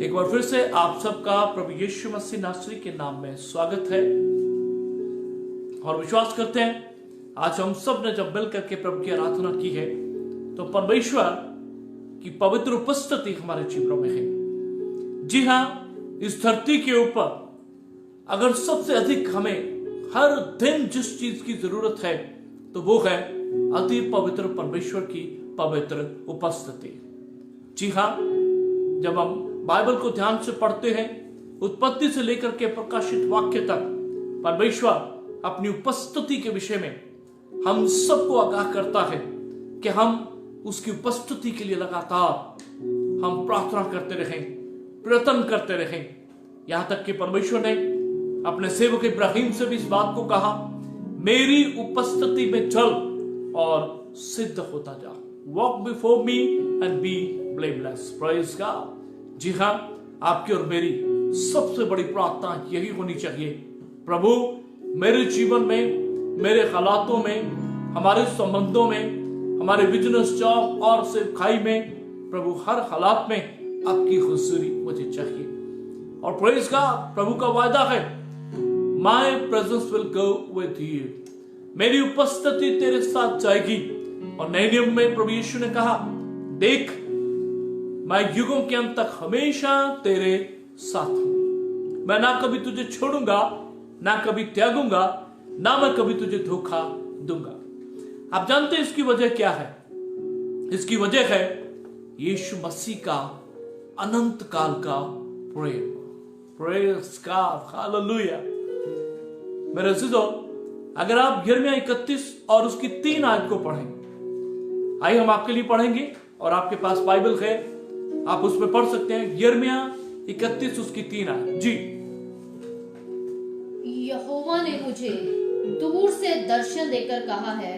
एक बार फिर से आप सबका प्रभु यीशु मसीह नासरी के नाम में स्वागत है और विश्वास करते हैं आज हम सब ने जब मिल करके प्रभु की आराधना की है तो परमेश्वर की पवित्र उपस्थिति हमारे जीवनों में है। जी हाँ, इस धरती के ऊपर अगर सबसे अधिक हमें हर दिन जिस चीज की जरूरत है तो वो है अति पवित्र परमेश्वर की पवित्र उपस्थिति। जी हाँ, जब हम बाइबल को ध्यान से पढ़ते हैं, उत्पत्ति से लेकर के प्रकाशित वाक्य तक परमेश्वर अपनी उपस्थिति के विषय में हम सबको आगाह करता है कि हम उसकी उपस्थिति के लिए लगातार हम प्रार्थना करते रहें, प्रयत्न करते रहें। यहां तक कि परमेश्वर ने अपने सेवक इब्राहिम से भी इस बात को कहा, मेरी उपस्थिति में चल और सिद्ध होता जा। Walk before me and be blameless. Praise God. जी हाँ, आपकी और मेरी सबसे बड़ी प्रार्थना यही होनी चाहिए, प्रभु मेरे जीवन में, मेरे हालातों में, हमारे संबंधों में, हमारे बिजनेस, जॉब और सेवकाई में, प्रभु हर हालात में आपकी हुजूरी मुझे चाहिए। और प्रेज गॉड, प्रभु का वायदा है, my presence will go with you. मेरी उपस्थिति तेरे साथ जाएगी। और नए नियम में प्रभु यीशु ने कहा, देख मैं युगों के अंत तक हमेशा तेरे साथ हूं। मैं ना कभी तुझे छोड़ूंगा, ना कभी त्यागूंगा, ना मैं कभी तुझे धोखा दूंगा। आप जानते हैं इसकी वजह क्या है? इसकी वजह है यीशु मसीह का अनंत काल का प्रेम। Praise God, hallelujah. मेरे अजीजों, अगर आप यिर्मयाह 31 और उसकी 3 आयत को पढ़ें, आइए हम आपके लिए पढ़ेंगे और आपके पास बाइबल है, आप उसमें पढ़ सकते हैं। यिर्मयाह 31 उसकी 3 आयत। जी। यहोवा ने मुझे दूर से दर्शन देकर कहा है,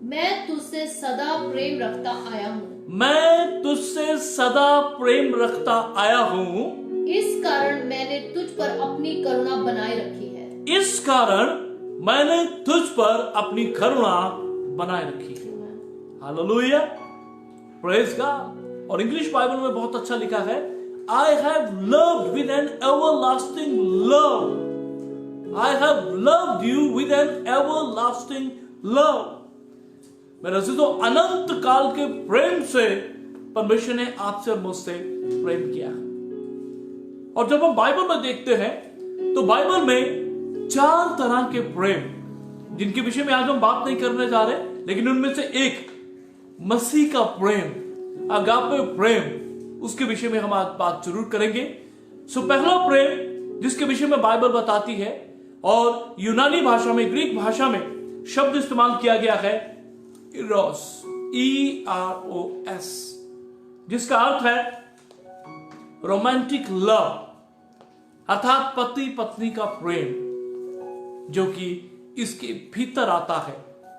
मैं तुझसे सदा प्रेम रखता आया हूँ। मैं तुझसे सदा प्रेम रखता आया हूँ। इस कारण मैंने तुझ पर अपनी करुणा बनाए रखी है। इस कारण मैंने तुझ पर अपनी करुणा बनाए रखी है। Hallelujah, praise God. और इंग्लिश बाइबल में बहुत अच्छा लिखा है, I have loved with an everlasting love. I have loved you with an everlasting love. मेरे अजीजों, अनंत काल के प्रेम से परमेश्वर ने आपसे और मुझसे प्रेम किया। और जब हम बाइबल में देखते हैं तो बाइबल में 4 तरह के प्रेम, जिनके विषय में आज हम बात नहीं करने जा रहे, लेकिन उनमें से एक मसीह का प्रेम, अगापे प्रेम, उसके विषय में हम आज बात जरूर करेंगे। सो पहला प्रेम जिसके विषय में बाइबल बताती है, और यूनानी भाषा में, ग्रीक भाषा में शब्द इस्तेमाल किया गया है इरोस, EROS, जिसका अर्थ है रोमांटिक लव, अर्थात पति पत्नी का प्रेम, जो कि इसके भीतर आता है,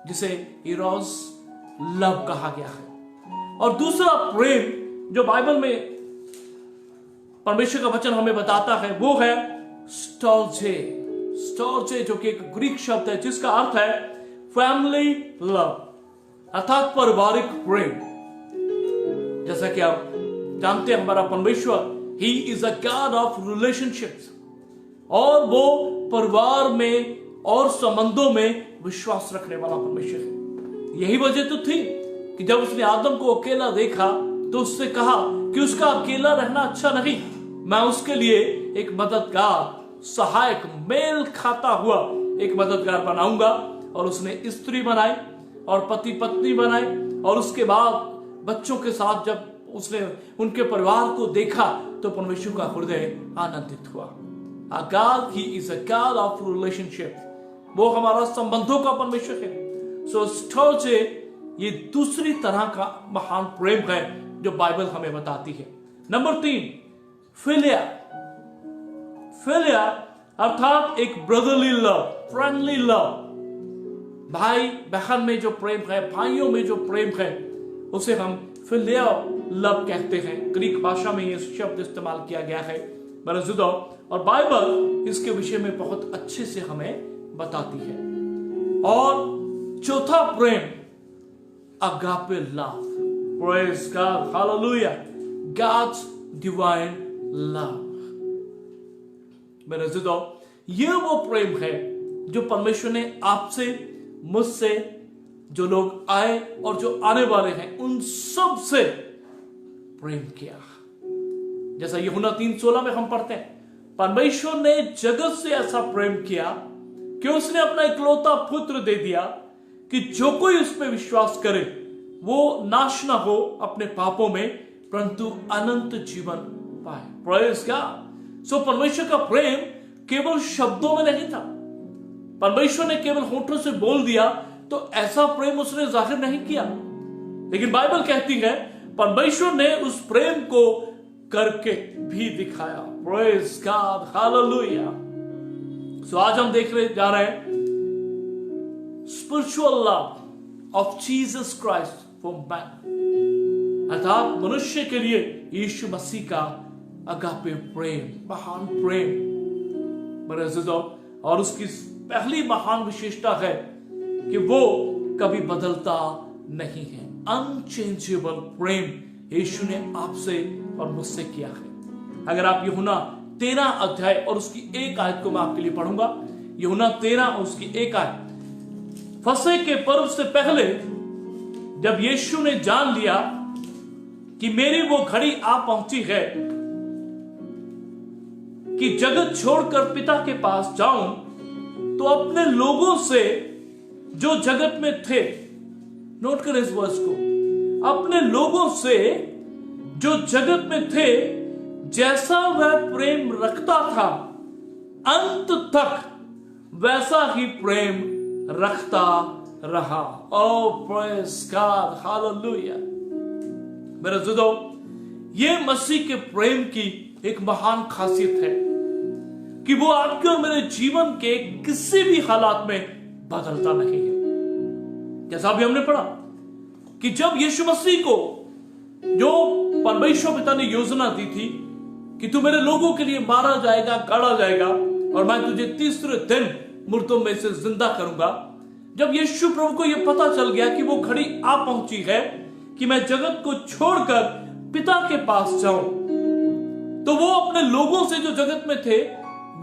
जिसे इरोस लव कहा गया है। और दूसरा प्रेम जो बाइबल में परमेश्वर का वचन हमें बताता है वो है स्टोर्जे। स्टोर्जे जो कि एक ग्रीक शब्द है जिसका अर्थ है फैमिली लव, अर्थात पारिवारिक प्रेम। जैसा कि आप जानते हैं, हमारा परमेश्वर he is a God of relationships, और वो परिवार में और संबंधों में विश्वास रखने वाला परमेश्वर है। यही वजह तो थी कि जब उसने आदम को अकेला देखा तो उससे कहा कि उसका अकेला रहना अच्छा नहीं, मैं उसके लिए एक मददगार, सहायक, मेल खाता हुआ एक मददगार बनाऊंगा। और उसने स्त्री बनाई और पति पत्नी बनाई, और उसके बाद बच्चों के साथ जब उसने उनके परिवार को देखा तो परमेश्वर का हृदय आनंदित हुआ। God, he is a God of relationship, वो हमारा संबंधों का परमेश्वर है। सो स्टोर्जे ये दूसरी तरह का महान प्रेम है जो बाइबल हमें बताती है। Number 3, philia. फिलिया अर्थात एक ब्रदरली लव, फ्रेंडली लव। भाई बहन में जो प्रेम है, भाइयों में जो प्रेम है, उसे हम फिलिया लव कहते हैं। ग्रीक भाषा में यह शब्द इस्तेमाल किया गया है मेरे अजीजों, और बाइबल इसके विषय में बहुत अच्छे से हमें बताती है। और चौथा प्रेम agape love. Praise God. Hallelujah. God's divine love. मेरे अज़ीज़ों, ये वो प्रेम है जो परमेश्वर ने आपसे, मुझसे, जो लोग आए और जो आने वाले हैं, उन सब से प्रेम किया। जैसा यूहन्ना 3:16 में हम पढ़ते हैं, परमेश्वर ने जगत से ऐसा प्रेम किया कि उसने अपना इकलौता पुत्र दे दिया कि जो कोई उस पर विश्वास करे वो नाश ना हो अपने पापों में, परंतु अनंत जीवन पाए। Praise God. सो परमेश्वर का प्रेम केवल शब्दों में नहीं था। परमेश्वर ने केवल होठों से बोल दिया तो ऐसा प्रेम उसने जाहिर नहीं किया, लेकिन बाइबल कहती है परमेश्वर ने उस प्रेम को करके भी दिखाया। Praise God, hallelujah. सो आज हम देख रहे जा रहे हैं spiritual love of Jesus Christ for man, अर्थात मनुष्य के लिए यीशु मसीह का अगापे प्रेम, महान प्रेम। मेरे अज़ीज़ों, और उसकी पहली महान विशेषता है कि वो कभी बदलता नहीं है। अनचेंजेबल प्रेम यीशु ने आपसे और मुझसे किया है। अगर आप यूहन्ना 13 अध्याय और उसकी 1 आयत को मैं आपके लिए पढ़ूंगा। यूहन्ना 13 और उसकी 1 आयत। फसह के पर्व से पहले जब यीशु ने जान लिया कि मेरी वो घड़ी आ पहुंची है कि जगत छोड़कर पिता के पास जाऊं, तो अपने लोगों से जो जगत में थे, नोट करें इस वर्स को, अपने लोगों से जो जगत में थे जैसा वह प्रेम रखता था, अंत तक वैसा ही प्रेम रखता रहा। ओह प्रेज़ गॉड, हालेलुया। मेरे अज़ीज़ों, ये मसीह के प्रेम की एक महान खासियत है कि वो आपके और मेरे जीवन के किसी भी हालात में बदलता नहीं है। जैसा अभी हमने पढ़ा कि जब यीशु मसीह को जो परमेश्वर पिता ने योजना दी थी कि तू मेरे लोगों के लिए मारा जाएगा, गाड़ा जाएगा और मैं तुझे तीसरे दिन मुर्दों में से जिंदा करूंगा, जब यीशु प्रभु को यह पता चल गया कि वो घड़ी आ पहुंची है कि मैं जगत को छोड़कर पिता के पास जाऊं, तो वो अपने लोगों से जो जगत में थे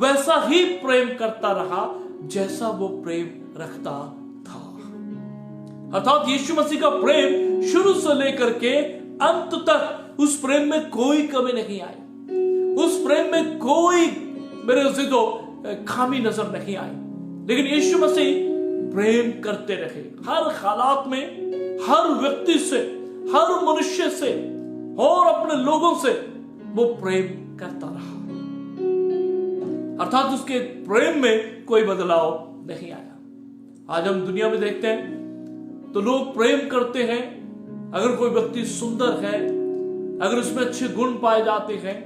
वैसा ही प्रेम करता रहा जैसा वो प्रेम रखता था। अर्थात यीशु मसीह का प्रेम शुरू से लेकर के अंत तक उस प्रेम में कोई कमी नहीं आई, उस प्रेम में कोई मेरे अज़ीज़ों खामी नजर नहीं आई। लेकिन यीशु मसीह प्रेम करते रहे हर हालात में, हर व्यक्ति से, हर मनुष्य से और अपने लोगों से वो प्रेम करता रहा। अर्थात उसके प्रेम में कोई बदलाव नहीं आया। आज हम दुनिया में देखते हैं तो लोग प्रेम करते हैं अगर कोई व्यक्ति सुंदर है, अगर उसमें अच्छे गुण पाए जाते हैं,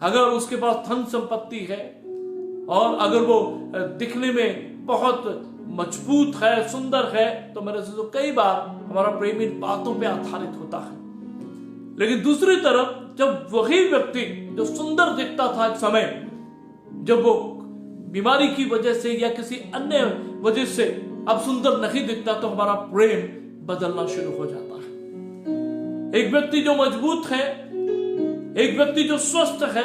अगर उसके पास धन संपत्ति है और अगर वो दिखने में बहुत मजबूत है, सुंदर है, तो मेरे से तो कई बार हमारा प्रेम इन बातों पे आधारित होता है। लेकिन दूसरी तरफ जब वही व्यक्ति जो सुंदर दिखता था एक समय, जब वो बीमारी की वजह से या किसी अन्य वजह से अब सुंदर नहीं दिखता, तो हमारा प्रेम बदलना शुरू हो जाता है। एक व्यक्ति जो मजबूत है, एक व्यक्ति जो स्वस्थ है,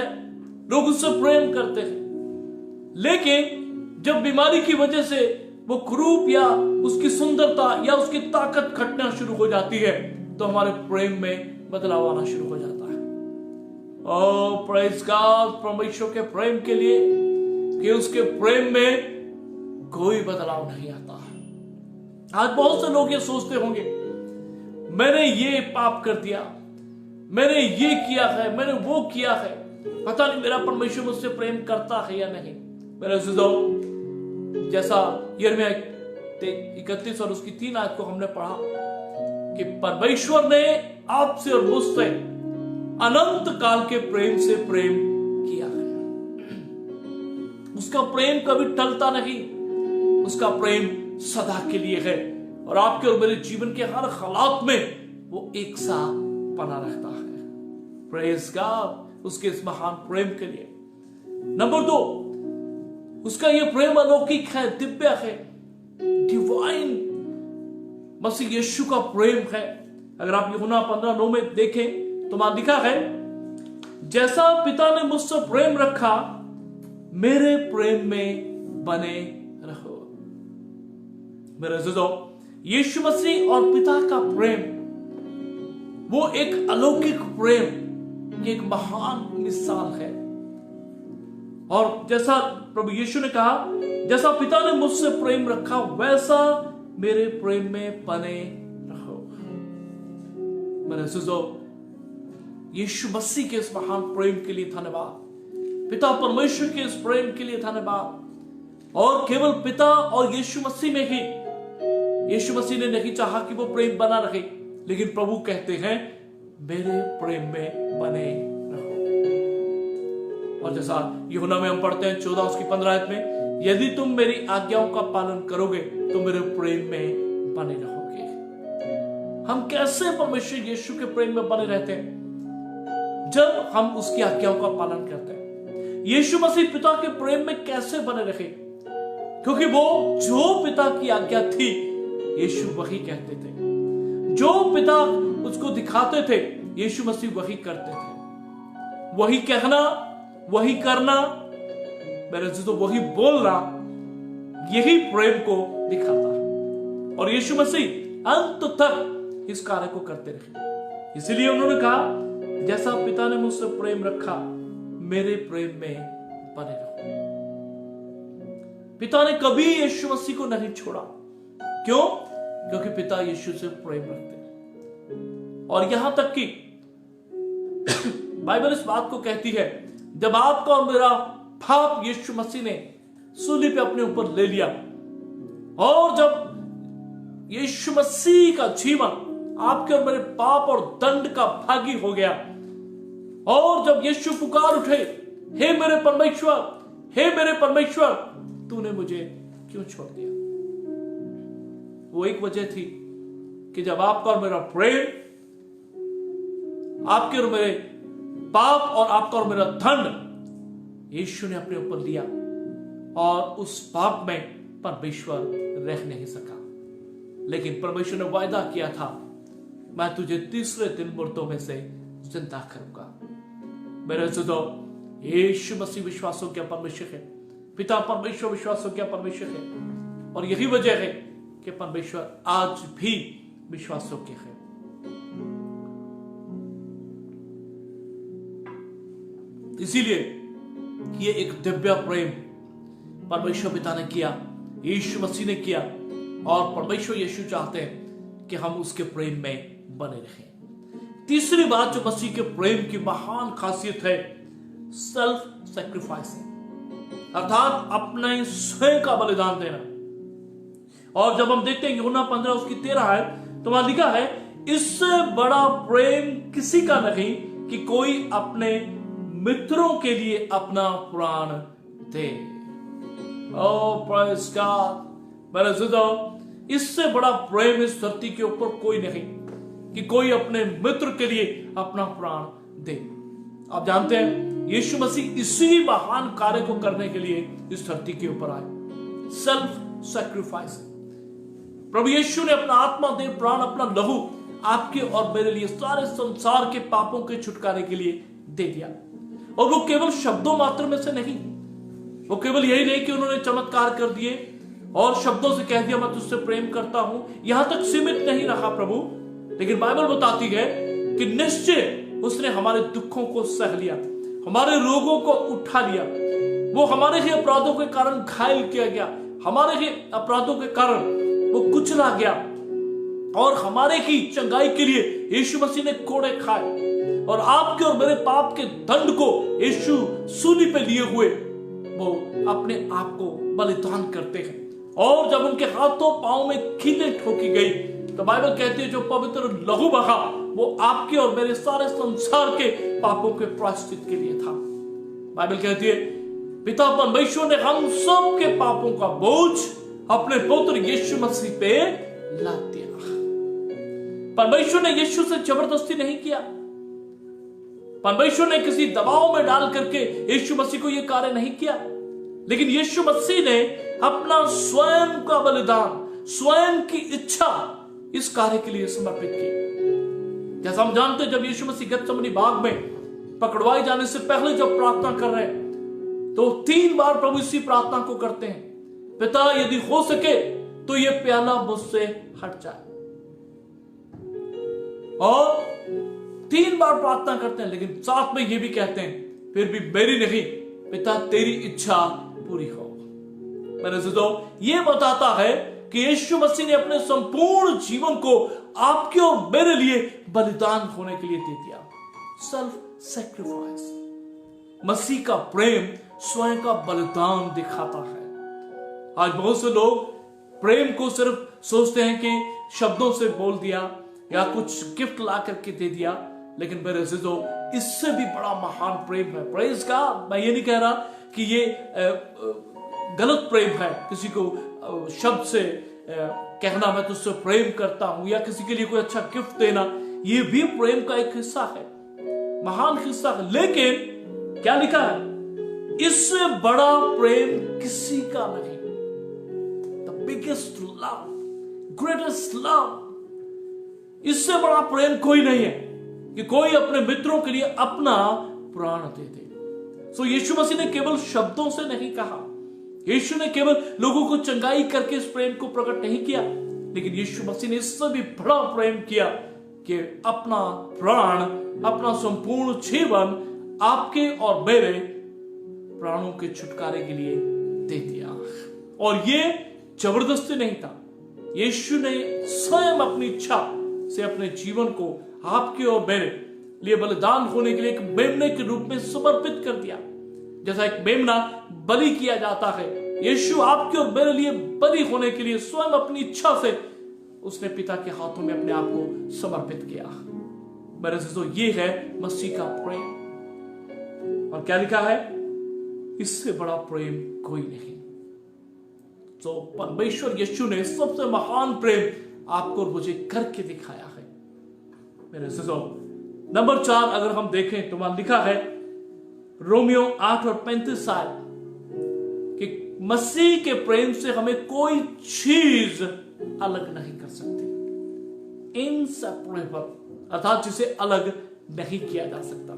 लोग उससे प्रेम करते हैं। लेकिन जब बीमारी की वजह से वो क्रूप या उसकी सुंदरता या उसकी ताकत घटना शुरू हो जाती है, तो हमारे प्रेम में बदलाव आना शुरू हो जाता है। ओह प्रेज़ गॉड, परमेश्वर के प्रेम के लिए कि उसके प्रेम में कोई बदलाव नहीं आता। आज बहुत से लोग ये सोचते होंगे, मैंने ये पाप कर दिया, मैंने ये किया है, मैंने वो किया है, पता नहीं मेरा परमेश्वर मुझसे प्रेम करता है या नहीं। मेरे अज़ीज़ों, जैसा यिर्मयाह 31 और उसकी 3 आयत को हमने पढ़ा कि परमेश्वर ने आपसे और मुझसे अनंत काल के प्रेम से प्रेम किया है। उसका प्रेम कभी टलता नहीं, उसका प्रेम सदा के लिए है और आपके और मेरे जीवन के हर हालात में वो एक सा बना रहता है। प्रेज़ गॉड उसके इस महान प्रेम के लिए। नंबर 2, उसका ये प्रेम अलौकिक है, दिव्य है, डिवाइन मसीह यीशु का प्रेम है। अगर आप यूहन्ना 15:9 में देखें तो वहां लिखा है जैसा पिता ने मुझसे प्रेम रखा मेरे प्रेम में बने रहो। मेरे अज़ीज़ों, यीशु मसीह और पिता का प्रेम वो एक अलौकिक प्रेम की एक महान मिसाल है। और जैसा प्रभु यीशु ने कहा, जैसा पिता ने मुझसे प्रेम रखा वैसा मेरे प्रेम में बने रहो। मेरे अज़ीज़ों, यीशु मसीह के इस महान प्रेम के लिए धन्यवाद, पिता परमेश्वर के इस प्रेम के लिए धन्यवाद। और केवल पिता और यीशु मसीह में ही, यीशु मसीह ने नहीं चाहा कि वो प्रेम बना रहे, लेकिन प्रभु कहते हैं मेरे प्रेम में बने रहो। और जैसा यूहन्ना में हम पढ़ते हैं 14 उसकी 15 आयत में, यदि तुम मेरी आज्ञाओं का पालन करोगे तो मेरे प्रेम में बने रहोगे। हम कैसे परमेश्वर यीशु के प्रेम में बने रहते हैं? जब हम उसकी आज्ञाओं का पालन करते हैं। यीशु मसीह पिता के प्रेम में कैसे बने रहे? क्योंकि वो जो पिता की आज्ञा थी यीशु वही कहते थे, जो पिता उसको दिखाते थे यीशु मसीह वही करते थे। वही कहना, वही करना, मेरे अज़ीज़ों, वही बोलना, यही प्रेम को दिखाता है। और यीशु मसीह अंत तक इस कार्य को करते रहे। इसलिए उन्होंने कहा, जैसा पिता ने मुझसे प्रेम रखा मेरे प्रेम में बने रहो। पिता ने कभी यीशु मसीह को नहीं छोड़ा। क्यों? क्योंकि पिता यीशु से प्रेम रखते हैं। और यहां तक कि बाइबल इस बात को कहती है, जब आपका और मेरा पाप यीशु मसीह ने सूली पे अपने ऊपर ले लिया, और जब यीशु मसीह का जीवन आपके और मेरे पाप और दंड का भागी हो गया, और जब यीशु पुकार उठे, हे मेरे परमेश्वर, हे मेरे परमेश्वर, तूने मुझे क्यों छोड़ दिया? वो एक वजह थी कि जब आपका और मेरा प्रेम, आपके और मेरे पाप और आपका और मेरा दंड यीशु ने अपने ऊपर लिया, और उस पाप में परमेश्वर रह नहीं सका। लेकिन परमेश्वर ने वायदा किया था, मैं तुझे तीसरे दिन मुर्दों में से जिंदा करूंगा। मेरे अज़ीज़ों, यीशु मसीह विश्वासों का परमेश्वर है, पिता परमेश्वर विश्वासों का परमेश्वर है। और यही वजह है कि परमेश्वर आज भी विश्वासों के है। इसीलिए ये एक दिव्य प्रेम परमेश्वर पिता ने किया, यीशु मसीह ने किया, और परमेश्वर यीशु चाहते हैं कि हम उसके प्रेम में बने रहें। तीसरी बात जो मसीह के प्रेम की महान खासियत है, सेल्फ सैक्रिफाइस है, अर्थात अपने स्वयं का बलिदान देना। और जब हम देखते हैं यूहन्ना 15 उसकी 13 है, तो वहां लिखा है, इससे बड़ा प्रेम किसी का नहीं कि कोई अपने मित्रों के लिए अपना प्राण दे। ओह प्रेज़ गॉड। मेरे अज़ीज़ों, इससे बड़ा प्रेम इस धरती के ऊपर कोई नहीं कि कोई अपने मित्र के लिए अपना प्राण दे। आप जानते हैं, यीशु मसीह इसी महान कार्य को करने के लिए इस धरती के ऊपर आए। Self sacrifice. प्रभु यीशु ने अपना आत्मा, देह, प्राण, अपना लहू आपके और मेरे लिए, सारे संसार के पापों के छुटकारे के लिए दे दिया। और वो केवल शब्दों मात्र में से नहीं, वो केवल यही नहीं कि उन्होंने चमत्कार कर दिए और शब्दों से कह दिया मैं तुझसे प्रेम करता हूं, यहां तक सीमित नहीं रहा प्रभु। लेकिन बाइबल बताती है कि निश्चय उसने हमारे दुखों को सह लिया, हमारे रोगों को उठा लिया। वो हमारे ही अपराधों के कारण घायल किया गया, हमारे ही अपराधों के कारण वो कुचला गया, और हमारे ही चंगाई के लिए यीशु मसीह ने कोड़े खाए। और आपके और मेरे पाप के दंड को यीशु सूली पे लिए हुए वो अपने आप को बलिदान करते हैं। और जब उनके हाथों पांव में कीलें ठोकी गई, तो बाइबल कहती है जो पवित्र लहू बहा वो आपके और मेरे सारे संसार के पापों के प्रायश्चित के लिए था। बाइबल कहती है पिता परमेश्वर ने हम सब के पापों का बोझ अपने पुत्र यीशु मसीह पे लाद दिया। परमेश्वर ने यीशु से जबरदस्ती नहीं किया, परमेश्वर ने किसी दबाव में डाल करके यीशु मसीह को यह कार्य नहीं किया, लेकिन यीशु मसीह ने अपना स्वयं का बलिदान, स्वयं की इच्छा इस कार्य के लिए समर्पित की। जैसा हम जानते हैं जब यीशु मसीह गेत्सेमनी बाग में पकड़वाए जाने से पहले जब प्रार्थना कर रहे हैं तो 3 बार प्रभु इसी प्रार्थना को करते हैं, पिता यदि हो सके तो ये प्याला मुझसे हट जाए। और 3 बार प्रार्थना करते हैं, लेकिन साथ में ये भी कहते हैं फिर भी मेरी नहीं पिता तेरी इच्छा पूरी हो। मेरे दोस्तों, ये बताता है कि यीशु मसीह ने अपने संपूर्ण जीवन को आपके और मेरे लिए बलिदान होने के लिए दे दिया। Self sacrifice. मसीह का प्रेम स्वयं का बलिदान दिखाता है। आज बहुत से लोग प्रेम को सिर्फ सोचते हैं कि शब्दों से बोल दिया या कुछ गिफ्ट ला करके दे दिया, लेकिन मेरे अजीजों, इससे भी बड़ा महान प्रेम है। प्रेज का मैं ये नहीं कह रहा कि ये गलत प्रेम है, किसी को शब्द से कहना मैं तुझसे प्रेम करता हूं या किसी के लिए कोई अच्छा गिफ्ट देना, ये भी प्रेम का एक हिस्सा है, महान हिस्सा है। लेकिन क्या लिखा है, इससे बड़ा प्रेम किसी का नहीं। The biggest love, greatest love, इससे बड़ा प्रेम कोई नहीं है कि कोई अपने मित्रों के लिए अपना प्राण दे दे। सो यीशु मसीह ने केवल शब्दों से नहीं कहा, यीशु ने केवल लोगों को चंगाई करके इस प्रेम को प्रकट नहीं किया, लेकिन यीशु मसीह ने इससे भी बड़ा प्रेम किया कि अपना प्राण, अपना संपूर्ण जीवन आपके और मेरे प्राणों के छुटकारे के लिए दे दिया। और ये जबरदस्ती नहीं था, यीशु ने स्वयं अपनी इच्छा से अपने जीवन को आपके और मेरे लिए बलिदान होने के लिए एक मेमने के रूप में समर्पित कर दिया। जैसा एक मेमना बलि किया जाता है, यीशु आपके और मेरे लिए बलि होने के लिए स्वयं अपनी इच्छा से उसने पिता के हाथों में अपने आप को समर्पित किया। मेरे दोस्तों, ये है मसीह का प्रेम। और क्या लिखा है, इससे बड़ा प्रेम कोई नहीं। तो परमेश्वर यीशु ने सबसे महान प्रेम आपको और मुझे करके दिखाया है। मेरे दोस्तों, नंबर 4 अगर हम देखें तो वहां लिखा है रोमियो 8:35 कि मसीह के प्रेम से हमें कोई चीज अलग नहीं कर सकती। इनसेपरेबल, अर्थात जिसे अलग नहीं किया जा सकता।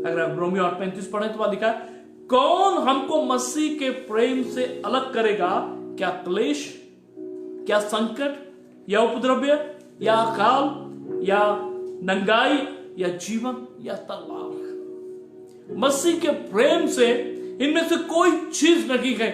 अगर हम रोमियो 8:35 पढ़ें तो वहां लिखा है, कौन हमको मसीह के प्रेम से अलग करेगा? क्या क्लेश, क्या संकट, या उपद्रव्य, या अकाल, या नंगाई, या जीवन, या तलवार। मसीह के प्रेम से इनमें से कोई चीज नहीं है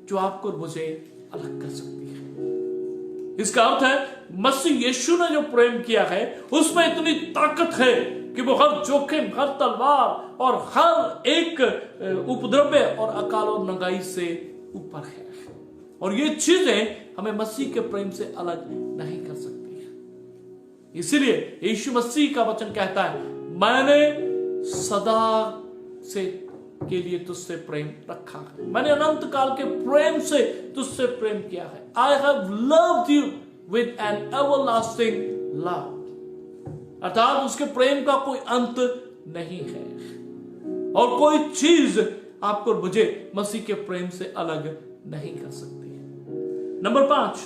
जो आपको और मुझे अलग कर सकती है। इसका अर्थ है मसीह यीशु ने जो प्रेम किया है उसमें इतनी ताकत है कि वो हर जोखिम, हर तलवार और हर एक उपद्रव्य और अकाल और नंगाई से ऊपर है। और ये चीजें हमें मसीह के प्रेम से अलग नहीं कर सकती है। इसीलिए यीशु मसीह का वचन कहता है, मैंने सदा से के लिए तुझसे प्रेम रखा है, मैंने अनंत काल के प्रेम से तुझसे प्रेम किया है। I have loved you with an everlasting love. अर्थात उसके प्रेम का कोई अंत नहीं है और कोई चीज आपको और मुझे मसीह के प्रेम से अलग नहीं कर सकती है। नंबर 5,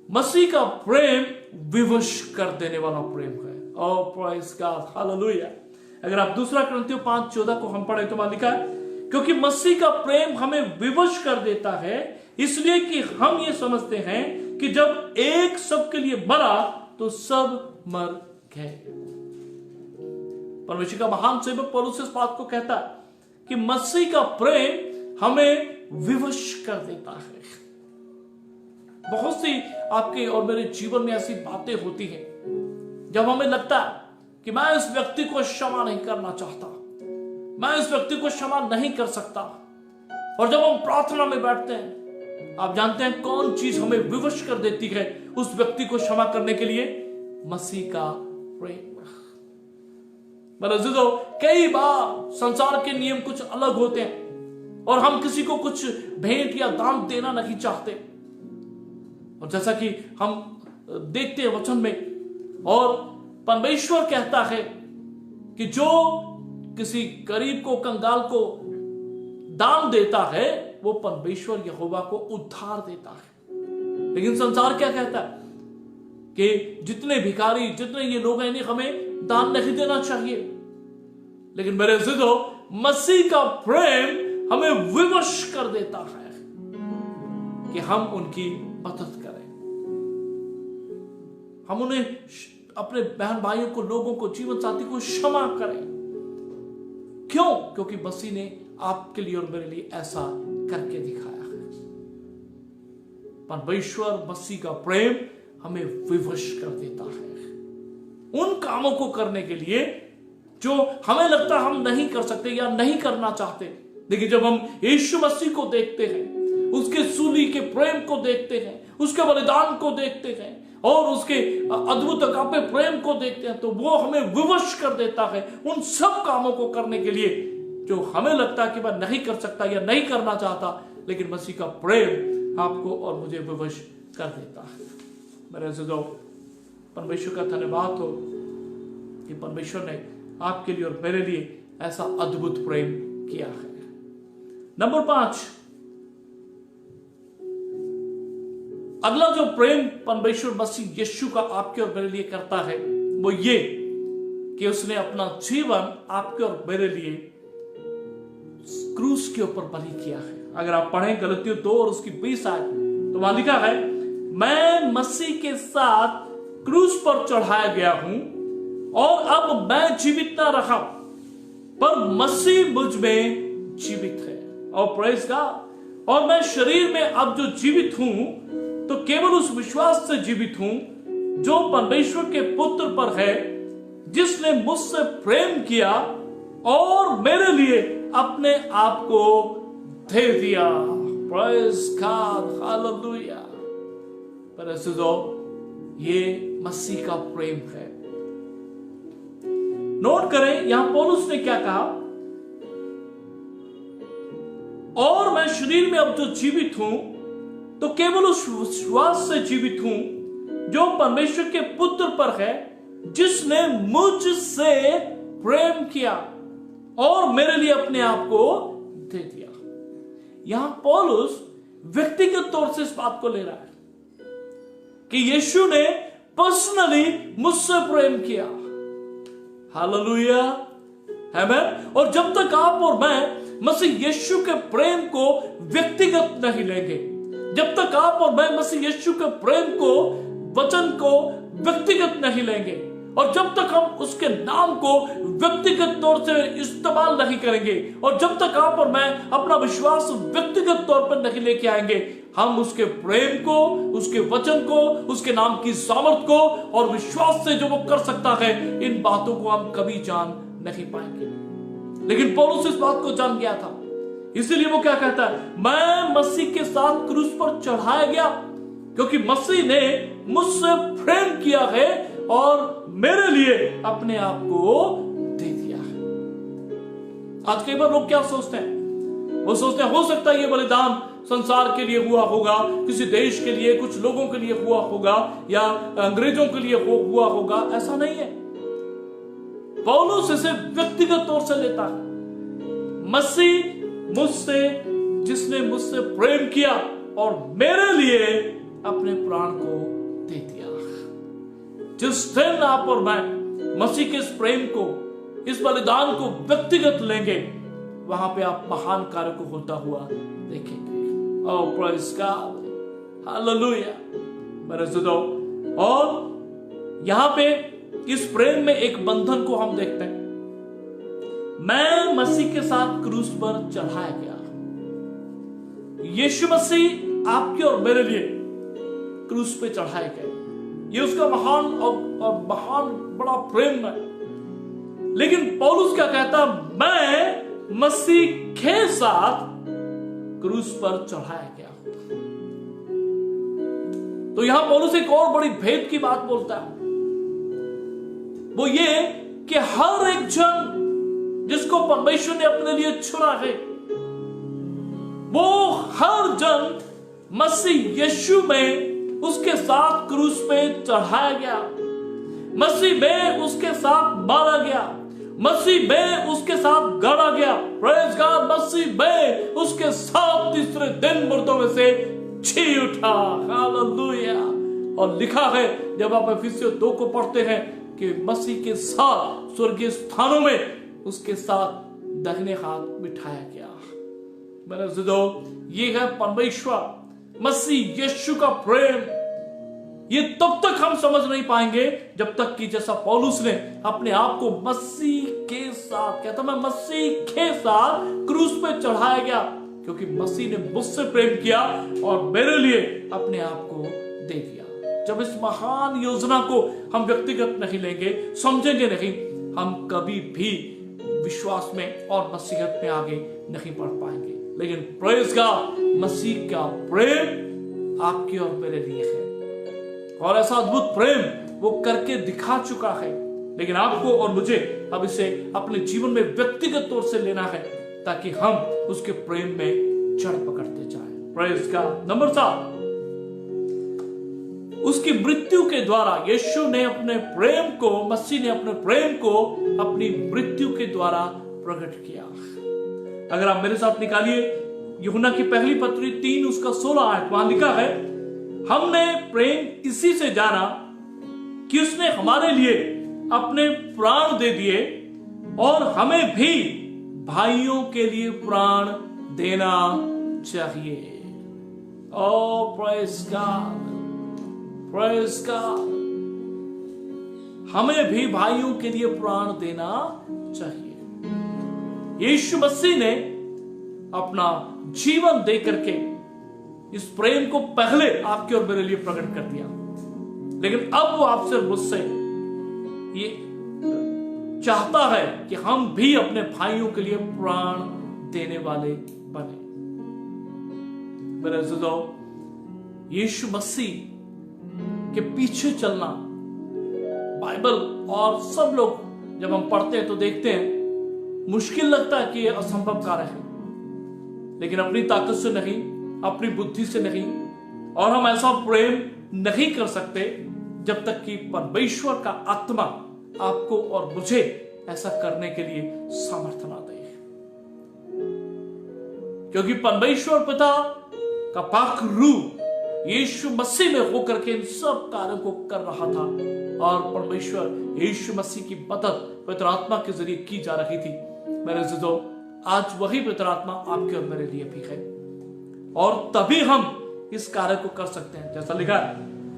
मसीह का प्रेम विवश कर देने वाला प्रेम है। ओह प्रेज़ गॉड, हालेलुया। अगर आप 2 कुरिन्थियों 5:14 को हम पढ़े तो वहां लिखा है, क्योंकि मसीह का प्रेम हमें विवश कर देता है, इसलिए कि हम ये समझते हैं कि जब एक सबके लिए मरा तो सब मर गए। परमेश्वर का महान सेवक पौलुस इस बात को कहता है कि मसीह का प्रेम हमें विवश कर देता है। बहुत सी आपके और मेरे जीवन में ऐसी बातें होती हैं जब हमें लगता है कि मैं इस व्यक्ति को क्षमा नहीं करना चाहता, मैं इस व्यक्ति को क्षमा नहीं कर सकता। और जब हम प्रार्थना में बैठते हैं, आप जानते हैं कौन चीज हमें विवश कर देती है उस व्यक्ति को क्षमा करने के लिए? मसीह का प्रेम। कई बार संसार के नियम कुछ अलग होते हैं और हम किसी को कुछ भेंट या दान देना नहीं चाहते। और जैसा कि हम देखते हैं वचन में, और परमेश्वर कहता है कि जो किसी गरीब को, कंगाल को दान देता है वो परमेश्वर यहोवा को उद्धार देता है। लेकिन संसार क्या कहता है कि जितने भिखारी, जितने ये लोग हैं, हमें दान नहीं देना चाहिए। लेकिन मेरे अज़ीज़ों, मसीह का प्रेम हमें विवश कर देता है कि हम उनकी मदद करें, हम उन्हें, अपने बहन भाइयों को, लोगों को, जीवन साथी को क्षमा करें। क्यों? क्योंकि मसीह ने आपके लिए और मेरे लिए ऐसा करके दिखाया है। परमेश्वर मसीह का प्रेम हमें विवश कर देता है उन कामों को करने के लिए जो हमें लगता हम नहीं कर सकते या नहीं करना चाहते। लेकिन जब हम यीशु मसीह को देखते हैं, उसके सूली के प्रेम को देखते हैं, उसके बलिदान को देखते हैं और उसके अद्भुत अगापे प्रेम को देखते हैं, तो वो हमें विवश कर देता है उन सब कामों को करने के लिए जो हमें लगता है कि मैं नहीं कर सकता या नहीं करना चाहता, लेकिन मसीह का प्रेम आपको और मुझे विवश कर देता है। मेरे अज़ीज़ों, परमेश्वर का धन्यवाद हो कि परमेश्वर ने आपके लिए और मेरे लिए ऐसा अद्भुत प्रेम किया है। नंबर 5, अगला जो प्रेम परमेश्वर मसीह यीशु का आपके और मेरे लिए करता है वो ये कि उसने अपना जीवन आपके और मेरे लिए क्रूस के ऊपर बलि किया है। अगर आप पढ़ें गलतियों 2 और उसकी 20 आयत, तो वहां लिखा है, मैं मसीह के साथ क्रूस पर चढ़ाया गया हूं और अब मैं जीवित ना रहा पर मसीह मुझ में जीवित है। और प्रेज़ गॉड, और मैं शरीर में अब जो जीवित हूं तो केवल उस विश्वास से जीवित हूं जो परमेश्वर के पुत्र पर है, जिसने मुझसे प्रेम किया और मेरे लिए अपने आप को दे दिया। Praise God, hallelujah. पर अज़ीज़ों, ये मसीह का प्रेम है। नोट करें यहां पौलुस ने क्या कहा, और मैं शरीर में अब जो जीवित हूं तो केवल उस विश्वास से जीवित हूं जो परमेश्वर के पुत्र पर है, जिसने मुझसे प्रेम किया और मेरे लिए अपने आप को दे दिया। यहां पौलुस व्यक्तिगत तौर से इस बात को ले रहा है कि यीशु ने पर्सनली मुझसे प्रेम किया। हालेलुया, आमीन। और जब तक आप और मैं मसीह यीशु के प्रेम को व्यक्तिगत नहीं लेंगे, जब तक आप और मैं मसीह यीशु के प्रेम को, वचन को व्यक्तिगत नहीं लेंगे, और जब तक हम उसके नाम को व्यक्तिगत तौर से इस्तेमाल नहीं करेंगे, और जब तक आप और मैं अपना विश्वास व्यक्तिगत तौर पर नहीं लेके आएंगे, हम उसके प्रेम को, उसके वचन को, उसके नाम की सामर्थ को और विश्वास से जो वो कर सकता है, इन बातों को हम कभी जान नहीं पाएंगे। लेकिन पौलुस इस बात को जान गया था, इसीलिए वो क्या कहता है, मैं मसीह के साथ क्रूस पर चढ़ाया गया क्योंकि मसीह ने मुझसे प्रेम किया है और मेरे लिए अपने आप को दे दिया है। आज कई बार लोग क्या सोचते हैं, वो सोचते हैं हो सकता है ये बलिदान संसार के लिए हुआ होगा, किसी देश के लिए, कुछ लोगों के लिए हुआ होगा, या अंग्रेजों के लिए हुआ होगा। ऐसा नहीं है। पौलुस इसे व्यक्तिगत तौर से लेता है। मसीह मुझसे, जिसने मुझसे प्रेम किया और मेरे लिए अपने प्राण को दे दिया। जिस दिन आप और मैं मसीह के इस प्रेम को, इस बलिदान को व्यक्तिगत लेंगे, वहां पे आप महान कार्य को होता हुआ देखेंगे। ओह प्रेज़ गॉड, हालेलुया। मेरे अज़ीज़ों, और यहां पे इस प्रेम में एक बंधन को हम देखते हैं। मैं मसीह के साथ क्रूस पर चढ़ाया गया। यीशु मसीह आपके और मेरे लिए क्रूस पे चढ़ाए गए। ये उसका महान और महान बड़ा प्रेम है। लेकिन पौलुस क्या कहता, मैं मसीह के साथ क्रूस पर चढ़ाया गया। तो यहां पौलुस एक और बड़ी भेद की बात बोलता है, वो ये कि हर एक जन जिसको परमेश्वर ने अपने लिए चुना है, वो हर जन मसीह यीशु में उसके साथ क्रूस पे चढ़ाया गया, मसीह में उसके साथ मारा गया, मसीह में उसके साथ गड़ा गया। प्रेज़ गॉड, मसीह में उसके साथ तीसरे दिन मुर्दों में से जी उठा। हालेलुया। और लिखा है, जब आप इफिसियों 2 को पढ़ते हैं, कि मसीह के साथ स्वर्गीय स्थानों में उसके साथ दाहिने हाथ बिठाया गया। मेरे अज़ीज़ों, ये है परमेश्वर मसीह यीशु का प्रेम। ये तब तक हम समझ नहीं पाएंगे जब तक कि जैसा पौलुस ने अपने आप को मसीह के साथ, कहता मैं मसीह के साथ क्रूस पे चढ़ाया गया, क्योंकि मसीह ने मुझसे प्रेम किया और मेरे लिए अपने आप को दे दिया। जब इस महान योजना को हम व्यक्तिगत नहीं लेंगे, समझेंगे नहीं, हम कभी भी विश्वास में और मसीहत में आगे नहीं बढ़ पाएंगे। लेकिन प्रेज़ गॉड, मसीह का प्रेम आपके और मेरे लिए है, और ऐसा अद्भुत प्रेम वो करके दिखा चुका है। लेकिन आपको और मुझे अब इसे अपने जीवन में व्यक्तिगत तौर से लेना है, ताकि हम उसके प्रेम में जड़ पकड़ते जाएं। Praise God. नंबर 7, उसकी मृत्यु के द्वारा यीशु ने अपने प्रेम को, मसीह ने अपने प्रेम को अपनी मृत्यु के द्वारा प्रकट किया। अगर आप मेरे साथ निकालिए यूहन्ना की पहली पत्री 3 उसका 16, वहां लिखा है, हमने प्रेम इसी से जाना कि उसने हमारे लिए अपने प्राण दे दिए, और हमें भी भाइयों के लिए प्राण देना चाहिए। ओह प्रेज़ गॉड, प्रेज़ गॉड। हमें भी भाइयों के लिए प्राण देना चाहिए। यीशु मसीह ने अपना जीवन दे करके इस प्रेम को पहले आपके और मेरे लिए प्रकट कर दिया, लेकिन अब वो आपसे मुझसे ये चाहता है कि हम भी अपने भाइयों के लिए प्राण देने वाले बने। मेरे अज़ीज़ों, यीशु मसीह के पीछे चलना, बाइबल और सब लोग जब हम पढ़ते हैं तो देखते हैं मुश्किल लगता है कि यह असंभव कार्य है, लेकिन अपनी ताकत से नहीं, अपनी बुद्धि से नहीं, और हम ऐसा प्रेम नहीं कर सकते जब तक कि परमेश्वर का आत्मा आपको और मुझे ऐसा करने के लिए सामर्थ्य ना दे। क्योंकि परमेश्वर पिता का पाक रूह यीशु मसीह में होकर के इन सब कार्यों को कर रहा था, और परमेश्वर यीशु मसीह की मदद पवित्र आत्मा के जरिए की जा रही थी। मेरे अज़ीज़ों, आज वही पवित्र आत्मा आपके और मेरे लिए भी है, और तभी हम इस कार्य को कर सकते हैं। जैसा लिखा है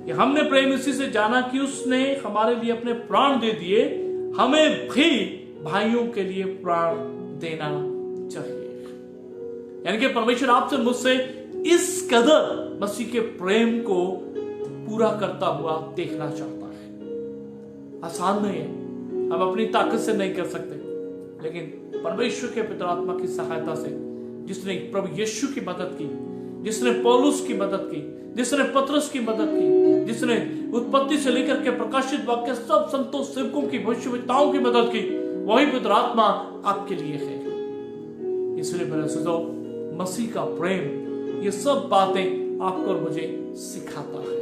कि हमने प्रेम इसी से जाना कि उसने हमारे लिए अपने प्राण दे दिए, हमें भी भाइयों के लिए प्राण देना चाहिए। यानी कि परमेश्वर आपसे मुझसे इस कदर मसीह के प्रेम को पूरा करता हुआ देखना चाहता है। आसान नहीं है, हम अपनी ताकत से नहीं कर सकते, लेकिन परमेश्वर के पवित्र आत्मा की सहायता से, जिसने प्रभु यीशु की मदद की, जिसने पौलुस की मदद की, जिसने पतरस की मदद की, जिसने उत्पत्ति से लेकर के प्रकाशित वाक्य सब संतों सेवकों की, भविष्यवक्ताओं की मदद की, वही पवित्र आत्मा आपके लिए है। इसलिए मेरे अज़ीज़ों, मसीह का प्रेम ये सब बातें आपको और मुझे सिखाता है,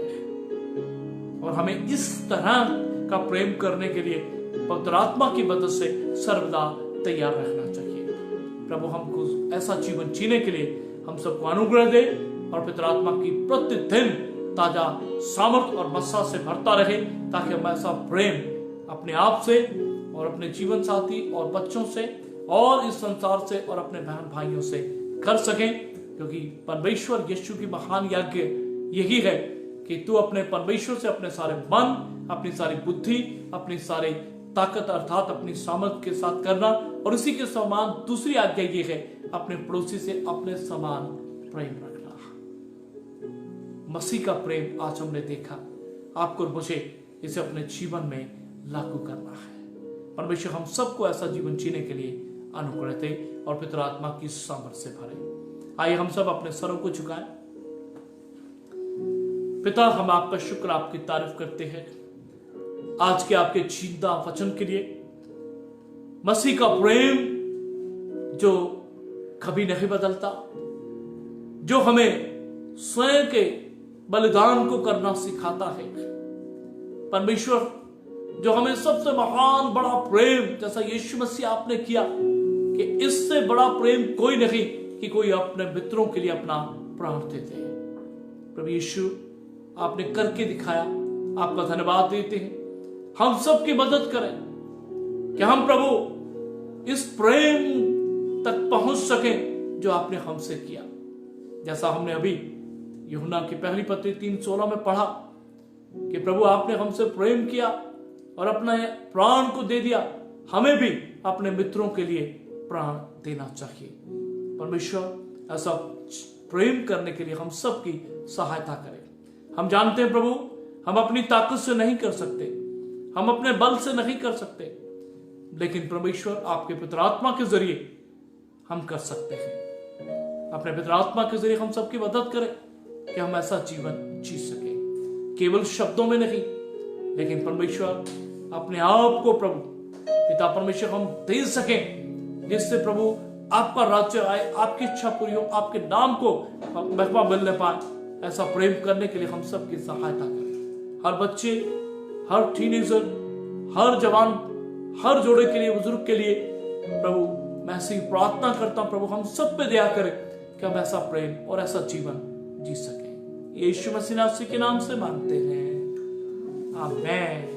और हमें इस तरह का प्रेम करने के लिए पवित्र आत्मा की मदद से सर्वदा तैयार रहना चाहिए। प्रभु हमको ऐसा जीवन जीने के लिए हम सबको अनुग्रह दे, और पवित्र आत्मा की प्रतिदिन ताजा सामर्थ और मस्सा से भरता रहे, ताकि हम ऐसा प्रेम अपने आप से और अपने जीवन साथी और बच्चों से और इस संसार से और अपने बहन भाइयों से कर सकें। क्योंकि परमेश्वर यीशु की महान यज्ञ यही है कि तू अपने परमेश्वर से अपने सारे मन, अपनी सारी बुद्धि, अपनी सारी ताकत अर्थात अपनी सामर्थ्य के साथ करना, और इसी के समान दूसरी आज्ञा ये है, अपने पड़ोसी से अपने समान प्रेम रखना। मसीह का प्रेम आज हमने देखा, आपको और मुझे इसे अपने जीवन में लागू करना है। परमेश्वर हम सबको ऐसा जीवन जीने के लिए अनुग्रह दे और पवित्र आत्मा की सामर्थ्य से भरे। आइए हम सब अपने सरों को झुकाएं। पिता, हम आपका शुक्र, आपकी तारीफ करते हैं आज के आपके जिंदा वचन के लिए। मसीह का प्रेम जो कभी नहीं बदलता, जो हमें स्वयं के बलिदान को करना सिखाता है। परमेश्वर जो हमें सबसे महान बड़ा प्रेम जैसा यीशु मसीह आपने किया, कि इससे बड़ा प्रेम कोई नहीं कि कोई अपने मित्रों के लिए अपना प्राण देते हैं। प्रभु यीशु, आपने करके दिखाया, आपका धन्यवाद देते हैं। हम सब की मदद करें कि हम प्रभु इस प्रेम तक पहुंच सके जो आपने हमसे किया। जैसा हमने अभी यूहन्ना की पहली पत्री 3:16 में पढ़ा कि प्रभु आपने हमसे प्रेम किया और अपना प्राण को दे दिया, हमें भी अपने मित्रों के लिए प्राण देना चाहिए। परमेश्वर ऐसा प्रेम करने के लिए हम सबकी सहायता करें। हम जानते हैं प्रभु, हम अपनी ताकत से नहीं कर सकते, हम अपने बल से नहीं कर सकते, लेकिन परमेश्वर आपके पवित्र आत्मा के जरिए हम कर सकते हैं। अपने पवित्र आत्मा के जरिए हम सबकी मदद करें कि हम ऐसा जीवन जी सके, केवल शब्दों में नहीं, लेकिन परमेश्वर अपने आप को प्रभु पिता परमेश्वर हम दे सकें, जिससे प्रभु आपका राज्य आए, आपकी इच्छा पूरी हो, आपके नाम को महिमा मिलने पाए। ऐसा प्रेम करने के लिए हम सबकी सहायता करें। हर बच्चे, हर टीनेजर, हर जवान, हर जोड़े के लिए, बुजुर्ग के लिए प्रभु मैं ऐसी प्रार्थना करता हूं प्रभु हम सब पे दया करें कि हम ऐसा प्रेम और ऐसा जीवन जी सकें। यीशु मसीह के नाम से मांगते हैं, आमीन।